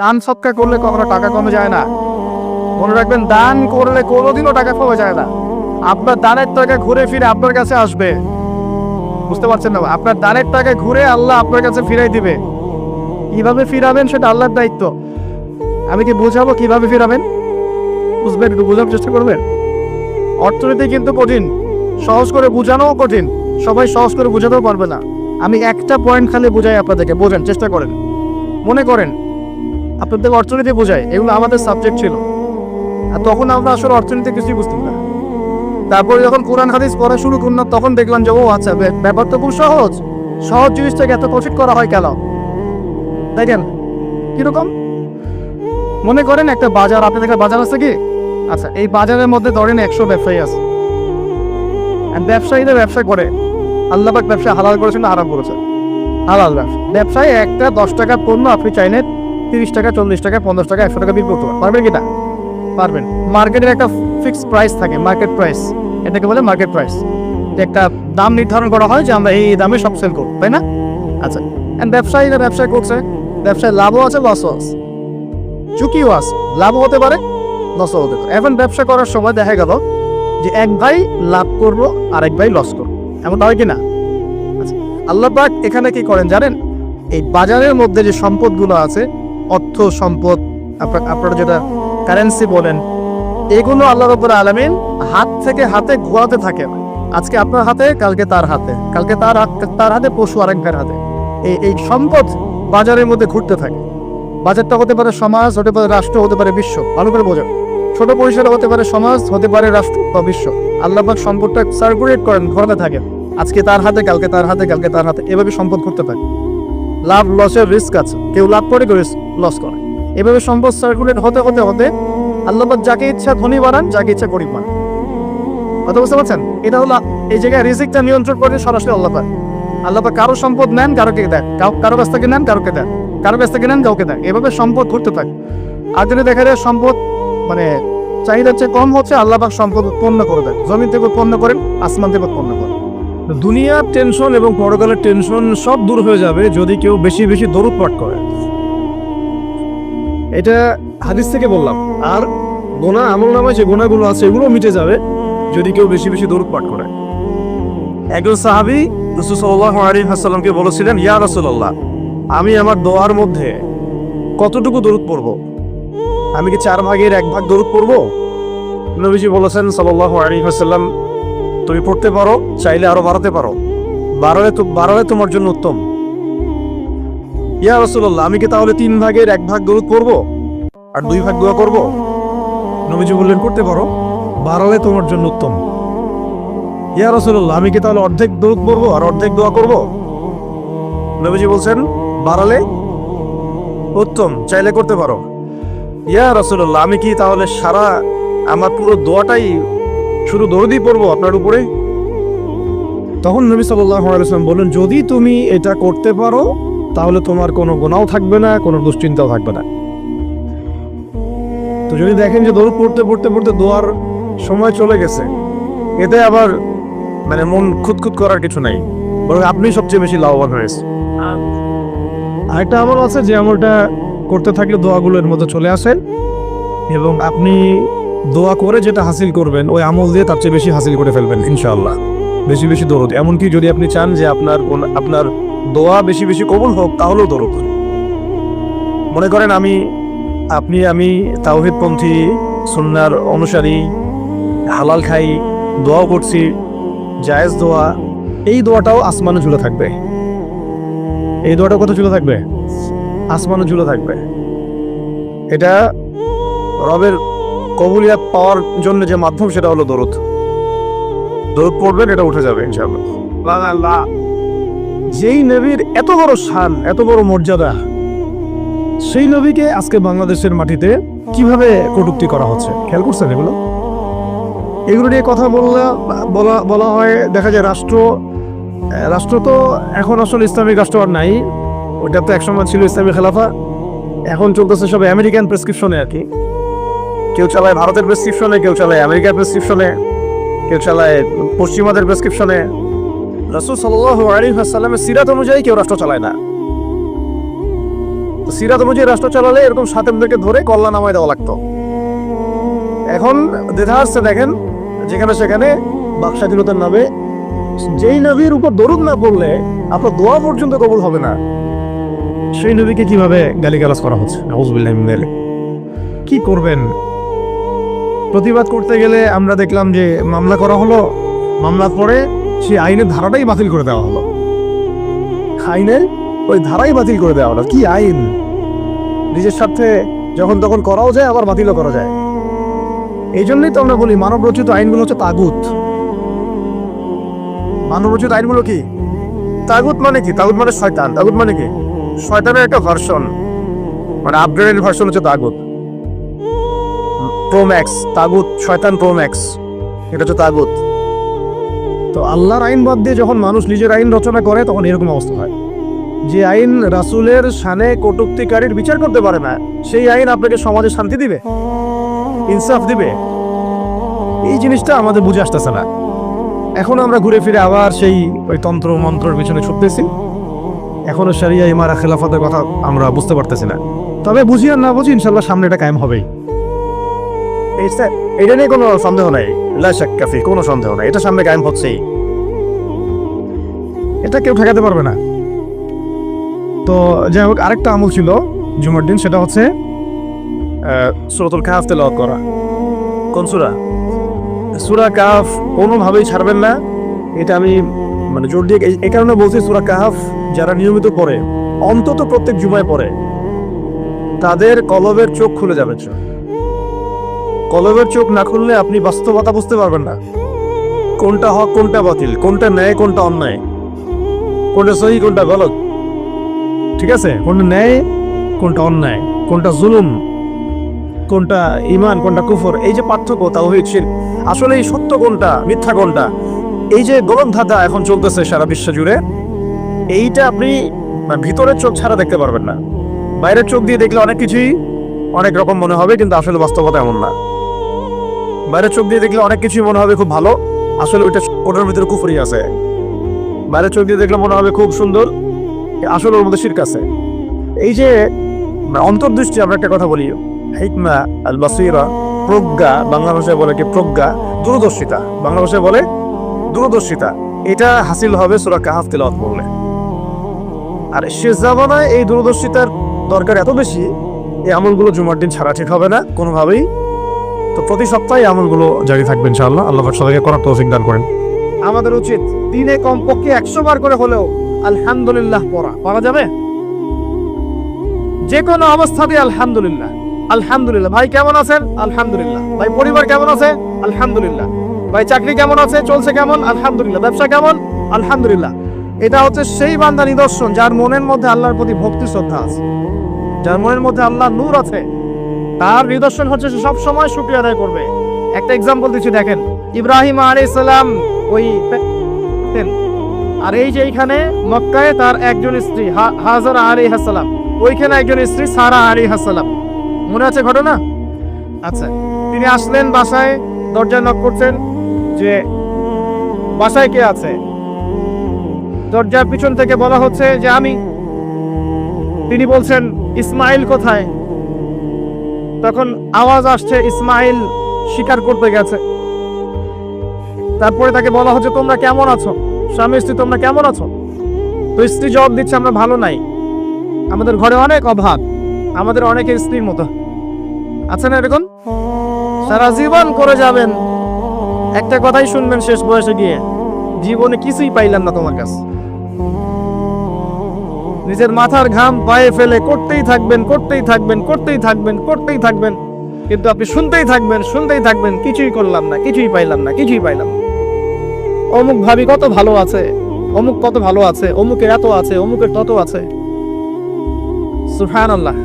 দান সৎকার করলে কখনো টাকা কমে যায় না। মনে রাখবেন, দান করলে কোনোদিনও টাকা কমে যায় না। আপনার দানের টাকা ঘুরে ফিরে আপনার কাছে আসবে। বুঝতে পারছেন না? আপনার দানের টাকা ঘুরে আল্লাহ আপনার কাছে ফিরাই দিবে। কিভাবে ফিরাবেন সেটা আল্লাহর দায়িত্ব। আমি কি বোঝাবো কিভাবে ফিরাবেন? বুঝবেন, একটু বোঝার চেষ্টা করবেন। অর্থনীতি কিন্তু কঠিন, সহজ করে বোঝানোও কঠিন, সবাই সহজ করে বোঝাতেও পারবে না। আমি একটা পয়েন্ট খালি বোঝাই আপনাদেরকে, বোঝেন চেষ্টা করেন। মনে করেন আপনাদের অর্থনীতি বোঝায়, এগুলো আমাদের সাবজেক্ট ছিল, আর তখন আমরা আসলে অর্থনীতি কিছুই বুঝতাম না। তারপরে যখন কোরআন হাদিস পড়া শুরু করলাম তখন দেখলাম যে ও আচ্ছা, ব্যাপার তো খুব সহজ। সহজ জিনিসটাকে এত কঠিন করা হয় কেন? দেখেন কিরকম। মনে করেন একটা বাজার, আপনাদের বাজার আছে কি? আচ্ছা, এই বাজারের মধ্যে ধরেন 100 ব্যবসায়ী আছে। ব্যবসায়ীদের ব্যবসা করে আল্লাহ পাক ব্যবসা হালাল করেছেন, আরাম করেছেন। হালাল ব্যবসায় একটা 10 টাকার পণ্য আপনি চাইলে 30 টাকা, 40 টাকা, 50 টাকা, 100 টাকা বিক্রি করতে পারবেন কিনা? পারবেন। মার্কেটের একটা ফিক্সড প্রাইস থাকে, মার্কেট প্রাইস, এটাকে বলে মার্কেট প্রাইস। একটা দাম নির্ধারণ করা হয় যে আমরা এই দামে সব সেল করব, তাই না? আচ্ছা, ব্যবসায়ীরা ব্যবসা করছে, ব্যবসায় লাভও আছে, লসও আছে, ঝুঁকিও আছে। লাভও হতে পারে, লসও হতে পারে। এখন ব্যবসা করার সময় দেখা গেল যে এক ভাই লাভ করবো আর এক ভাই লস করবো, এমনটা হয় কিনা? আচ্ছা, আল্লাহ পাক এখানে কি করেন জানেন? এই বাজারের মধ্যে যে সম্পদগুলো আছে, অর্থ সম্পদ, আপনারা যেটা কারেন্সি বলেন, এগুলো আল্লাহ রাব্বুল আলামিন হাত থেকে হাতে ঘোরাতে থাকে। আজকে আপনার হাতে, কালকে তার হাতে, কালকে তার হাতে, পশু আরেকবার হাতে। এই সম্পদ বাজারের মধ্যে ঘুরতে থাকে। বাজারটা হতে পারে সমাজ, হতে পারে রাষ্ট্র, হতে পারে বিশ্ব। ভালো করে বোঝেন, ছোট পরিসরে হতে পারে সমাজ, হতে পারে রাষ্ট্র বা বিশ্ব। আল্লাহ পাক সম্পদটা সার্কুলেট করেন, ঘোরাতে থাকে। আজকে তার হাতে, কালকে তার হাতে, কালকে তার হাতে, এভাবে সম্পদ ঘুরতে থাকে। লাভ লসের রিস্ক আছে, কেউ লাভ করে, কেউ লস করে। এভাবে সম্পদ সার্কুলেট হতে হতে হতে আল্লাহ পাক যাকে ইচ্ছা ধনী বানান, যাকে ইচ্ছা গরিব বানান। কথা বুঝতে পারছেন? এটা হলো এই জায়গায় রিজিকটা নিয়ন্ত্রণ করে সরাসরি আল্লাহ পাক। আল্লাহ পাক কারো সম্পদ নেন, কারোকে দেন, কারো কাছ থেকে নেন, কারোকে দেন, কারো কাছ থেকে নেন, কাউকে দেন। এভাবে সম্পদ ঘুরতে থাকে। আর যদি দেখা যায় সম্পদ মানে চাহিদার চেয়ে কম হচ্ছে, আল্লাহ পাক সম্পদ উৎপন্ন করে দেন। জমিন থেকে উৎপন্ন করেন, আসমান থেকে উৎপন্ন করেন। দুনিয়ার টেনশন এবং পরকালের টেনশন সব দূর হয়ে যাবে যদি কেউ বেশি বেশি দরুদ পাঠ করে। এটা হাদিস থেকে বললাম। আর গোনা, আমলনামায় যে গোনাগুলো আছে এগুলো মিটে যাবে যদি কেউ বেশি বেশি দরুদ পাঠ করে। একজন সাহাবী রাসূল সাল্লাল্লাহু আলাইহি ওয়াসাল্লামকে বলেছিলেন, ইয়া রাসূলুল্লাহ, আমি আমার দোয়ার মধ্যে কতটুকু দরুদ পড়ব? আমি কি 4 ভাগের 1 ভাগ দরুদ পড়ব? নবীজি বলেছেন সাল্লাল্লাহু আলাইহি ওয়াসাল্লাম, তুমি পড়তে পারো, চাইলে আরো বাড়াতে পারো, বাড়ালে তোমার জন্য উত্তম। ইয়া রাসূলুল্লাহ, আমি কি তাহলে 3 ভাগের 1 ভাগ দরুদ পড়বো আর 2 ভাগ দোয়া করব? নবীজি বললেন, করতে পারো, বাড়ালে তোমার জন্য উত্তম। ইয়া রাসূলুল্লাহ, আমি কি তাহলে অর্ধেক দরুদ পড়বো আর অর্ধেক দোয়া করব? নবীজি বলছেন, বাড়ালে উত্তম, চাইলে করতে পারো। ইয়া রাসূলুল্লাহ, আমি কি তাহলে সারা আমার পুরো দোয়াটাই শুধু দরুদই পড়বো আপনার উপরে? তখন নবী সাল্লাল্লাহু আলাইহি ওয়াসাল্লাম বললেন, যদি তুমি এটা করতে পারো তাহলে তোমার কোনো গুনাহ থাকবে না, কোনো দুশ্চিন্তাও থাকবে না। তো যদি দেখেন যে দরুদ পড়তে পড়তে পড়তে দোয়ার সময় চলে গেছে, এতে আবার মানে মন খুঁতখুত করার কিছু নাই, বরং আপনি সবচেয়ে বেশি লাভবান হয়েছে। আরেকটা আমল আছে যে আমলটা করতে থাকলে দোয়াগুলোর মধ্যে চলে আসে এবং আপনি দোয়া করে যেটা হাসিল করবেন ওই আমল দিয়ে তার চেয়ে বেশি হাসিল করে ফেলবেন ইনশাআল্লাহ। বেশি বেশি দরুদ, এমনকি যদি আপনি চান যে আপনার দোয়া বেশি বেশি কবুল হোক, তাহলেও দরুদ। মনে করেন আমি তাওহীদপন্থী, সুন্নাহর অনুসারী, হালাল খাই, দোয়াও করছি, জায়েজ দোয়া, এই দোয়াটাও আসমানে ঝুলে থাকবে। এই দোয়াটা কত ঝুলে থাকবে? আসমানে ঝুলে থাকবে। এটা রবের কবুলিয়াত পাওয়ার জন্য যে মাধ্যম, সেটা হলো দরুদ। দরুদ পড়বেন, এটা উঠে যাবে ইনশাআল্লাহ। যেই নবীর এত বড় শান, এত বড় মর্যাদা, সেই নবীকে আজকে বাংলাদেশের মাটিতে কিভাবে কটূক্তি করা হচ্ছে, খেয়াল করছেন? এগুলো নিয়ে কথা বলা হয়। দেখা যায় রাষ্ট্র তো এখন আসলে ইসলামিক রাষ্ট্র আর নাই। ওইটা তো একসময় ছিল ইসলামী খেলাফা, এখন চলতেছে সব আমেরিকান প্রেসক্রিপশনে আর কি। কেউ চালায় ভারতের প্রেসক্রিপশনে, কেউ চালায় আমেরিকার প্রেসক্রিপশনে, কেউ চালায় পশ্চিমাদের প্রেসক্রিপশনে। রাসূল সাল্লাল্লাহু আলাইহি ওয়াসাল্লামের সিরাত অনুযায়ী কেউ রাষ্ট্র চালায় না। সিরাত অনুযায়ী রাষ্ট্র চালালে এরকম সাতেমদেরকে ধরে কল্লা নামায় দেওয়া লাগতো। এখন দেখা আসছে দেখেন যেখানে সেখানে বাকস্বাধীনতার নামে যেই নবীর উপর দরুদ না পড়লে আপনার দোয়া পর্যন্ত কবুল হবে না, সেই নবীকে কিভাবে গালিগালাজ করা হচ্ছে। নাউযুবিল্লাহি মিন যালিক। কি করবেন? প্রতিবাদ করতে গেলে আমরা দেখলাম যে মামলা করা হলো, মামলার পরে সেই আইনের ধারাটাই বাতিল করে দেওয়া হলো। আইনের ওই ধারাই বাতিল করে দেওয়া হলো। কি আইন! নিজের স্বার্থে যখন তখন করাও যায়, আবার বাতিলও করা যায়। এই জন্যই তো আমরা বলি মানব রচিত আইনগুলো হচ্ছে তাগুত। মানব রচিত আইনগুলো কি? তাগুত মানে কি? তাগুত মানে শয়তান। তাগুত মানে কি? শয়তানের একটা ভার্সন, মানে আপগ্রেডেড ভার্সন হচ্ছে তাগুত। প্রোম্যাক্স তাগুত, শয়তান প্রোম্যাক্স, এটা হচ্ছে তাগুত। তো আল্লাহর আইন বাদ দিয়ে যখন মানুষ নিজের আইন রচনা করে তখন এরকম অবস্থা হয়। যে আইন রাসূলের শানে কটূক্তিকারীর বিচার করতে পারে না, সেই আইন আপনাকে সমাজে শান্তি দিবে, ইনসাফ দিবে? এই জিনিসটা আমাদের বুঝে আসতেছে না। এখন আমরা ঘুরে ফিরে আবার সেই ওই তন্ত্র মন্ত্রের পিছনে ছুটতেছি। এখনো শরিয়া ইমারা খেলাফতের কথা আমরা বুঝতে পারতেছি না। তবে বুঝি আর না বুঝি ইনশাল্লাহ সামনে এটা কায়েম হবেই। এটা নিয়ে কোনো সন্দেহ নাই, লা শাক্কা ফি, কোনো সন্দেহ নাই, এটা সামনে কায়েম হচ্ছেই, এটা কেউ ঠেকাতে পারবে না। তো যাই হোক, আরেকটা আমল ছিল জুমার দিন, সেটা হচ্ছে সূরাতুল কাহফ তেলাওয়াত করা। কোন সূরা? সূরা কাহফ কোনোভাবেই ছাড়বেন না। এটা আমি মানে জোর দিয়ে এই কারণে বলছি, সূরা কাহফ যারা নিয়মিত পড়ে, অন্তত প্রত্যেক জুমায় পড়ে, তাদের কলবের চোখ খুলে যাবে। কলবের চোখ না খুললে আপনি বাস্তবতা বুঝতে পারবেন না। কোনটা হক, কোনটা বাতিল, কোনটা ন্যায়, কোনটা অন্যায়, কোনটা সহি, কোনটা গলত। ঠিক আছে? কোনটা ন্যায়, কোনটা অন্যায়, কোনটা জুলুম, কোনটা ঈমান, কোনটা কুফর, এই যে পার্থক্য, তাওহীদ শিরক, আসলে এই সত্য কোনটা, মিথ্যা কোনটা, এই যে গলনধাঁধা এখন চলতেছে সারা বিশ্ব জুড়ে, এইটা আপনি ভিতরের চোখ ছাড়া দেখতে পারবেন না। বাইরের চোখ দিয়ে দেখলে অনেক কিছুই অনেক রকম মনে হবে, কিন্তু আসলে বাস্তবতা এমন না। বাইরের চোখ দিয়ে দেখলে অনেক কিছুই মনে হবে খুব ভালো, আসলে ওটার ভিতরে কুফরি আছে। বাইরের চোখ দিয়ে দেখলে মনে হবে খুব সুন্দর, আসলে ওর মধ্যে শিরক আছে। এই যে অন্তর্দৃষ্টি, আমরা একটা কথা বলি, হিকমা আল বাসীরা, প্রজ্ঞা, বাংলা ভাষায় বলে কি প্রজ্ঞা, দূরদর্শিতা, বাংলা ভাষায় বলে দূরদর্শিতা, এটা হাসিল হবে সূরা কাহফ তেলাওয়াত করলে। আর শেষ জামানায় এই দূরদর্শিতার দরকার এত বেশি, এই আমলগুলো জুমার দিন ছাড়া ঠিক হবে না কোনোভাবেই। তো প্রতি সপ্তাহে আমলগুলো জারি থাকবে ইনশাআল্লাহ। আল্লাহ পাক সবাইকে করার তৌফিক দান করেন। আমাদের উচিত দিনে কমপক্ষে 100 বার করে হলেও আলহামদুলিল্লাহ পড়া যাবে। যে কোনো অবস্থাতে আলহামদুলিল্লাহ, আলহামদুলিল্লাহ। ভাই কেমন আছেন? আলহামদুলিল্লাহ। ভাই পরিবার কেমন আছে? আলহামদুলিল্লাহ। ভাই চাকরি কেমন আছে, চলছে কেমন? আলহামদুলিল্লাহ। ব্যবসা কেমন? আলহামদুলিল্লাহ। এটা হচ্ছে সেই বান্দা নিদর্শন যার মনের মধ্যে আল্লাহর প্রতি ভক্তি শ্রদ্ধা আছে, যার মনের মধ্যে আল্লাহর নূর আছে। তার নিদর্শন হচ্ছে সে সব সময় শুকরিয়া আদায় করবে। একটা এক্সাম্পল দিচ্ছি, দেখেন ইব্রাহিম আলাইহিস সালাম ওই, আর এই যে এইখানে মক্কায় তার একজন স্ত্রী হাজারা আলাইহিস সালাম, ওইখানে একজন স্ত্রী সারা আলাইহিস সালাম। মনে আছে ঘটনা? আচ্ছা, তিনি আসলেন বাসায়, দরজায় নক করছেন যে বাসায় কে আছে? দরজার পিছন থেকে বলা হচ্ছে যে আমি। তিনি বলছেন ইসমাইল কোথায়? তখন আওয়াজ আসছে ইসমাইল শিকার করতে গেছে। তারপরে তাকে বলা হচ্ছে তোমরা কেমন আছো, স্বামী স্ত্রী তোমরা কেমন আছো? তো স্ত্রী জবাব দিচ্ছে আমরা ভালো নাই, আমাদের ঘরে অনেক অভাব, আমাদের অনেকের স্ত্রীর মতো আছে না এরকম? সারা জীবন করে যাবেন, একটা কথাই শুনবেন শেষ বয়সে গিয়ে, জীবনে কিছুই পাইলাম না তোমার কাছে। নিজের মাথার ঘাম পায়ে ফেলে করতেই থাকবেন, করতেই থাকবেন, করতেই থাকবেন, করতেই থাকবেন, কিন্তু আপনি শুনতেই থাকবেন, শুনতেই থাকবেন, কিছুই করলাম না, কিছুই পাইলাম না, কিছুই পাইলাম না। অমুক ভাবি কত ভালো আছে, অমুক কত ভালো আছে, অমুকের এত আছে, অমুকের তত আছে। সুবহানাল্লাহ।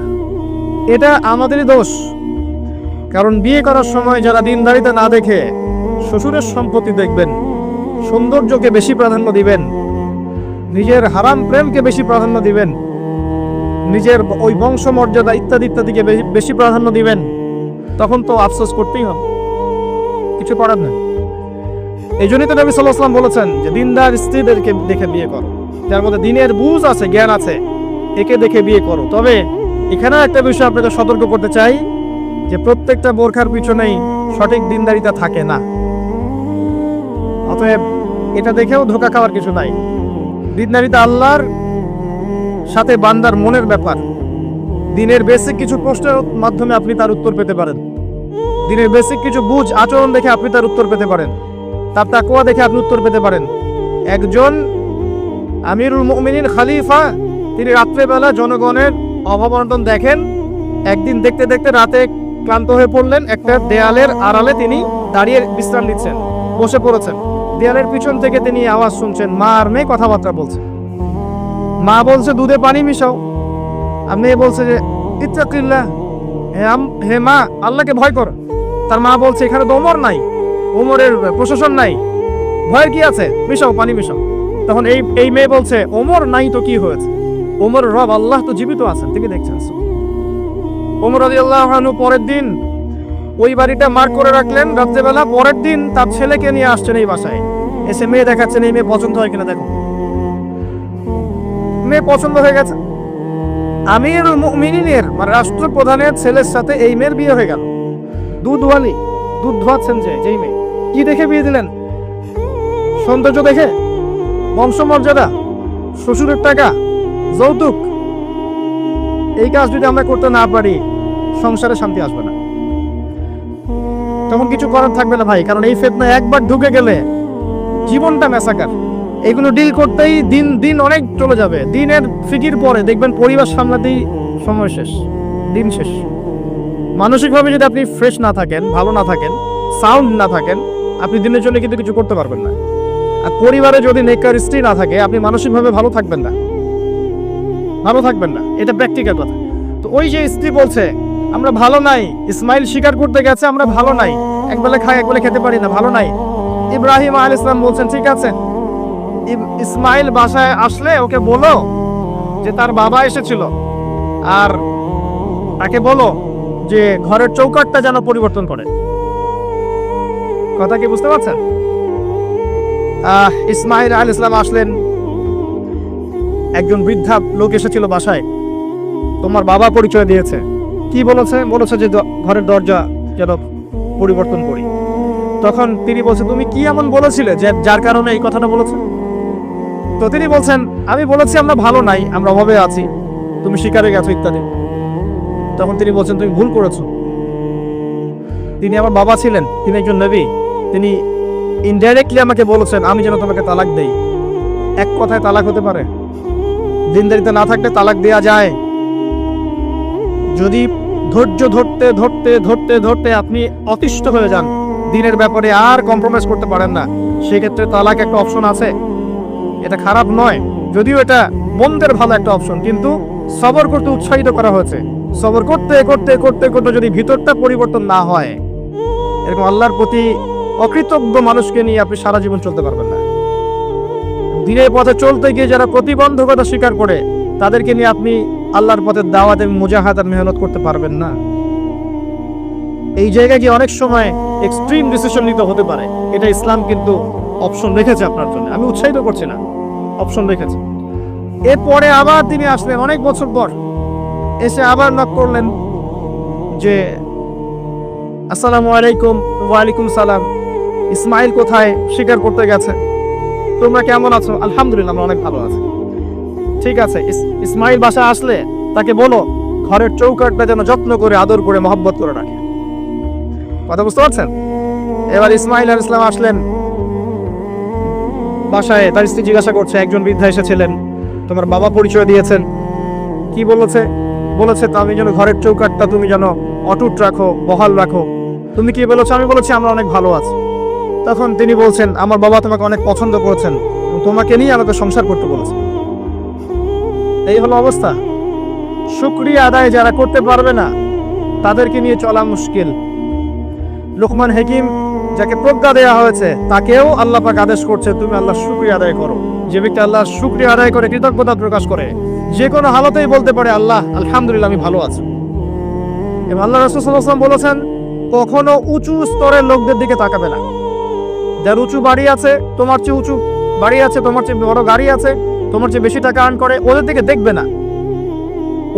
এটা আমাদেরই দোষ। কারণ বিয়ে করার সময় যারা দিনদারিতা না দেখে শ্বশুরের সম্পত্তি দেখবেন, সৌন্দর্যকে বেশি প্রাধান্য দিবেন, নিজের হারাম প্রেমকে বেশি প্রাধান্য দিবেন, নিজের ওই বংশমর্যাদা ইত্যাদি ইত্যাদিকে বেশি প্রাধান্য দিবেন, তখন তো আফসোস করতেই হবে, কিছু করার নেই। এই জন্যই তো নবী সাল্লাল্লাহু আলাইহি ওয়াসাল্লাম বলেছেন যে দিনদার স্ত্রীদেরকে দেখে বিয়ে করো, যার মধ্যে দিনের বুঝ আছে, জ্ঞান আছে, একে দেখে বিয়ে করো। তবে এখানে একটা বিষয় আপনাকে সতর্ক করতে চাই যে প্রত্যেকটা বোরখার পিছনেই সঠিক দিনদারিতা থাকে না। অতএব এটা দেখেও ধোঁকা খাওয়ার কিছু নাই। দিনদারিতা আল্লাহর সাথে বান্দার মনের ব্যাপার। দিনের বেসিক কিছু প্রশ্নের মাধ্যমে আপনি তার উত্তর পেতে পারেন। দিনের বেসিক কিছু বুঝ আচরণ দেখে আপনি তার উত্তর পেতে পারেন। তার তাকওয়া দেখে আপনি উত্তর পেতে পারেন। একজন আমিরুল মুমিনিন খলিফা, তিনি রাত্রেবেলা জনগণের অভাব অনটন দেখেন। একদিন দেখতে দেখতে রাতে ক্লান্ত হয়ে পড়লেন। একটা দেয়ালের আড়ালে তিনি দাঁড়িয়ে বিশ্রাম নিচ্ছেন, বসে পড়েছেন। দেয়ালের পিছন থেকে তিনি আওয়াজ শুনছেন, মা আর মেয়ে কথাবার্তা বলছে। মা বলছে দুধে পানি মিশাও, আর মেয়ে বলছে যে ইত্তাকিল্লাহ, হে মা আল্লাহকে ভয় কর। তার মা বলছে এখানে তো ওমর নাই, ওমরের প্রশাসন নাই, ভয়ের কি আছে, মিশাও, পানি মিশাও। তখন এই মেয়ে বলছে ওমর নাই তো কি হয়েছে, ওমর রব আল্লাহ তো জীবিত আছেন, তিনি দেখছেন। ওমর রাদিয়াল্লাহু আনহু পরের দিন ওই বাড়িটা মার্ক করে রাখলেন। রাত্রেবেলা পরের দিন তার ছেলেকে নিয়ে আসছেন এই বাসায়, এসে মেয়ে দেখাচ্ছেন, এই মেয়ে পছন্দ হয় কিনা দেখো। মেয়ে পছন্দ হয়ে গেছে। আমিরুল মুমিনিনের মানে রাষ্ট্রপ্রধানের ছেলের সাথে এই মেয়ের বিয়ে হয়ে গেল। দুধ ধোয়াচ্ছেন যেই মেয়ে। কি দেখে বিয়ে দিলেন? সৌন্দর্য দেখে? বংশমর্যাদা? শ্বশুরের টাকা? যৌতুক? এই কাজ যদি আমরা করতে না পারি, সংসারে শান্তি আসবে না। তখন কিছু করার থাকবে না ভাই, কারণ এই ফিতনা একবার ঢুকে গেলে জীবনটা মেসাকার। এগুলো ডিল করতেই দিন অনেক চলে যাবে। দিনের ফিকির পরে দেখবেন পরিবার সামলাতেই সময় শেষ, দিন শেষ। মানসিকভাবে যদি আপনি ফ্রেশ না থাকেন, ভালো না থাকেন, সাউন্ড না থাকেন, আপনি দিনের জন্য কিন্তু কিছু করতে পারবেন না। আর পরিবারে যদি নেককার স্ত্রী না থাকে, আপনি মানসিকভাবে ভালো থাকবেন না। এটা প্র্যাকটিক্যাল কথা। তো ওই যে স্ত্রী বলছে আমরা ভালো নাই, ইসমাইল স্বীকার করতে গেছে আমরা ভালো নাই, একবেলা খাই একবেলা খেতে পারি না, ভালো নাই। ইব্রাহিম আলাইহিস সালাম বলছেন ঠিক আছে, ইসমাইল বাসায় আসলে ওকে বলো যে তার বাবা এসেছিল, আর তাকে বলো যে ঘরের চৌকাঠটা যেন পরিবর্তন করে। কথা কি বুঝতে পারছেন? ইসমাইল আলাইহিস সালাম আসলেন। একজন বৃদ্ধা লোক এসেছিল বাসায়, তোমার বাবা পরিচয় দিয়েছে। কি বলেছে? বলেছে যে ঘরের দরজা যেন পরিবর্তন করি। তখন তিনি বলছে তুমি কি এমন বলেছিলে যে যার কারণে এই কথাটা বলেছে? তো তিনি বলছেন আমি বলেছি আমরা ভালো নাই, আমরা অভাবে আছি, তুমি শিকারে গেছো ইত্যাদি। তখন তিনি বলছেন তুমি ভুল করেছো। তিনি আমার বাবা ছিলেন, তিনি একজন নবী, তিনি ইনডাইরেক্টলি আমাকে বলেছেন আমি যেন তোমাকে তালাক দেই। এক কথায় তালাক হতে পারে? দিনদারিতা না থাকলে তালাক দেয়া যায়। যদি ধৈর্য ধরতে ধরতে ধরতে ধরতে আপনি অতিষ্ঠ হয়ে যান, দিনের ব্যাপারে আর কম্প্রোমাইজ করতে পারেন না, সেক্ষেত্রে তালাক একটা অপশন আছে। এটা খারাপ নয়, যদিও এটা মন্দের ভালো একটা অপশন, কিন্তু সবর করতে উৎসাহিত করা হয়েছে। সবর করতে করতে করতে করতে যদি ভিতরটা পরিবর্তন না হয়, এরকম আল্লাহর প্রতি অকৃতজ্ঞ মানুষকে নিয়ে আপনি সারা জীবন চলতে পারবেন না। দিনের পথে চলতে গিয়ে যারা প্রতিবন্ধকতা স্বীকার করে, তাদেরকে নিয়ে আপনি আল্লাহর পথে দাওয়াত এবং মুজাহাদার মেহনত করতে পারবেন না। এই জায়গায় গিয়ে অনেক সময় এক্সট্রিম ডিসিশন নিতে হতে পারে। এটা ইসলাম কিন্তু অপশন রেখেছে আপনার জন্য, আমি উৎসাহিত করছি না, অপশন রেখেছে। এরপরে আবার তিনি আসলেন অনেক বছর পর, এসে আবার নক করলেন যে আসসালামু আলাইকুম। ওয়ালাইকুম সালাম। ইসমাইল কোথায়? শিকার করতে গেছে। তোমরা কেমন আছো? আলহামদুলিল্লাহ আমরা অনেক ভালো আছি। ঠিক আছে, ইসমাইল বাসা আসলে তাকে বলো ঘরের চৌকাঠটা যেন যত্ন করে আদর করে মহব্বত করে রাখে। কথা বুঝতে পারছেন? এবার ইসমাইল আলাইহিস সালাম আসলেন বাসায়, তার স্ত্রী জিজ্ঞাসা করছে, একজন বৃদ্ধা এসেছিলেন, তোমার বাবা পরিচয় দিয়েছেন। কি বলেছে? বলেছে আমি যেন ঘরের চৌকাঠটা তুমি যেন অটুট রাখো, বহাল রাখো। তুমি কি বলেছো? আমি বলেছি আমরা অনেক ভালো আছি। তখন তিনি বলছেন আমার বাবা তোমাকে অনেক পছন্দ করেছেন, তোমাকে নিয়ে আমাকে সংসার করতে বলেছে। এই হলো অবস্থা। শুকরিয়া আদায় যারা করতে পারবে না, তাদেরকে নিয়ে চলা মুশকিল। লুকমান হাকিম, যাকে প্রজ্ঞা দেয়া হয়েছে, তাকেও আল্লাহ পাক আদেশ করছে তুমি আল্লাহর শুকরিয়া আদায় করো। যে ব্যক্তি আল্লাহর শুকরিয়া আদায় করে, কৃতজ্ঞতা প্রকাশ করে, যে কোনো হালতেই বলতে পারে আল্লাহ আলহামদুলিল্লাহ আমি ভালো আছি। এবং আল্লাহ রাসূল সাল্লাল্লাহু আলাইহি ওয়াসাল্লাম বলেছেন কখনো উঁচু স্তরের লোকদের দিকে তাকাবে না। যার উঁচু বাড়ি আছে, তোমার চেয়ে উঁচু বাড়ি আছে, তোমার চেয়ে বড় গাড়ি আছে, তোমার চেয়ে বেশি টাকা আর্ন করে, ওদের দিকে দেখবে না।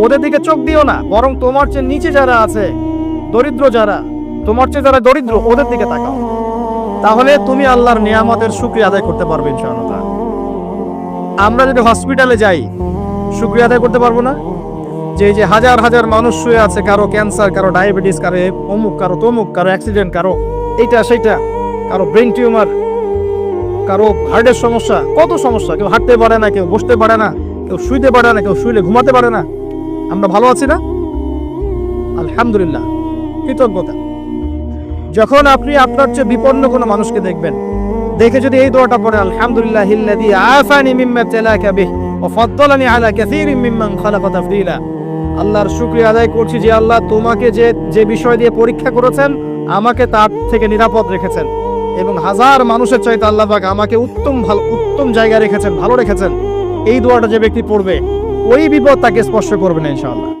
ওদের দিকে চোখ দিও না, বরং তোমার চেয়ে নিচে যারা আছে, দরিদ্র যারা, তোমার চেয়ে যারা দরিদ্র, ওদের দিকে তাকাও। তাহলে তুমি আল্লাহর নিয়ামতের শুকরিয়া আদায় করতে পারবে ইনশাআল্লাহ। আমরা যদি হসপিটালে যাই, শুকরিয়া আদায় করতে পারবো না? যে এই যে হাজার হাজার মানুষ শুয়ে আছে, কারো ক্যান্সার, কারো ডায়াবেটিস, কারো অমুক, কারো তমুক, কারো অ্যাক্সিডেন্ট, কারো এইটা সেইটা, কারো ব্রেন টিউমার, কারো হার্টের সমস্যা, কত সমস্যা, কেউ হাঁটতে পারে না, কেউ বসতে পারে না, কেউ শুইতে পারে না, কেউ শুইলে ঘুমাতে পারে না। আমরা ভালো আছি না? আলহামদুলিল্লাহ, কৃতজ্ঞতা। যখন আপনি আপনার চেয়ে বিপন্ন কোনো মানুষকে দেখবেন, দেখে যদি এই দোয়াটা পড়ে, আলহামদুলিল্লাহিল্লাযী আফানি মিম্মা ইবতালাকা বিহি ওয়া ফাদ্দালানি আলা কাসীরিন মিম্মান খালাকা তাফদীলা। আল্লাহর শুকরিয়া আদায় করছি যে আল্লাহ তোমাকে যে বিষয় দিয়ে পরীক্ষা করেছেন, আমাকে তার থেকে নিরাপদ রেখেছেন, এবং হাজার মানুষের চাইতে আল্লাহ পাক আমাকে উত্তম জায়গায় রেখেছেন, ভালো রেখেছেন। এই দোয়াটা যে ব্যক্তি পড়বে, ওই বিপদ তাকে স্পর্শ করবে না ইনশাআল্লাহ।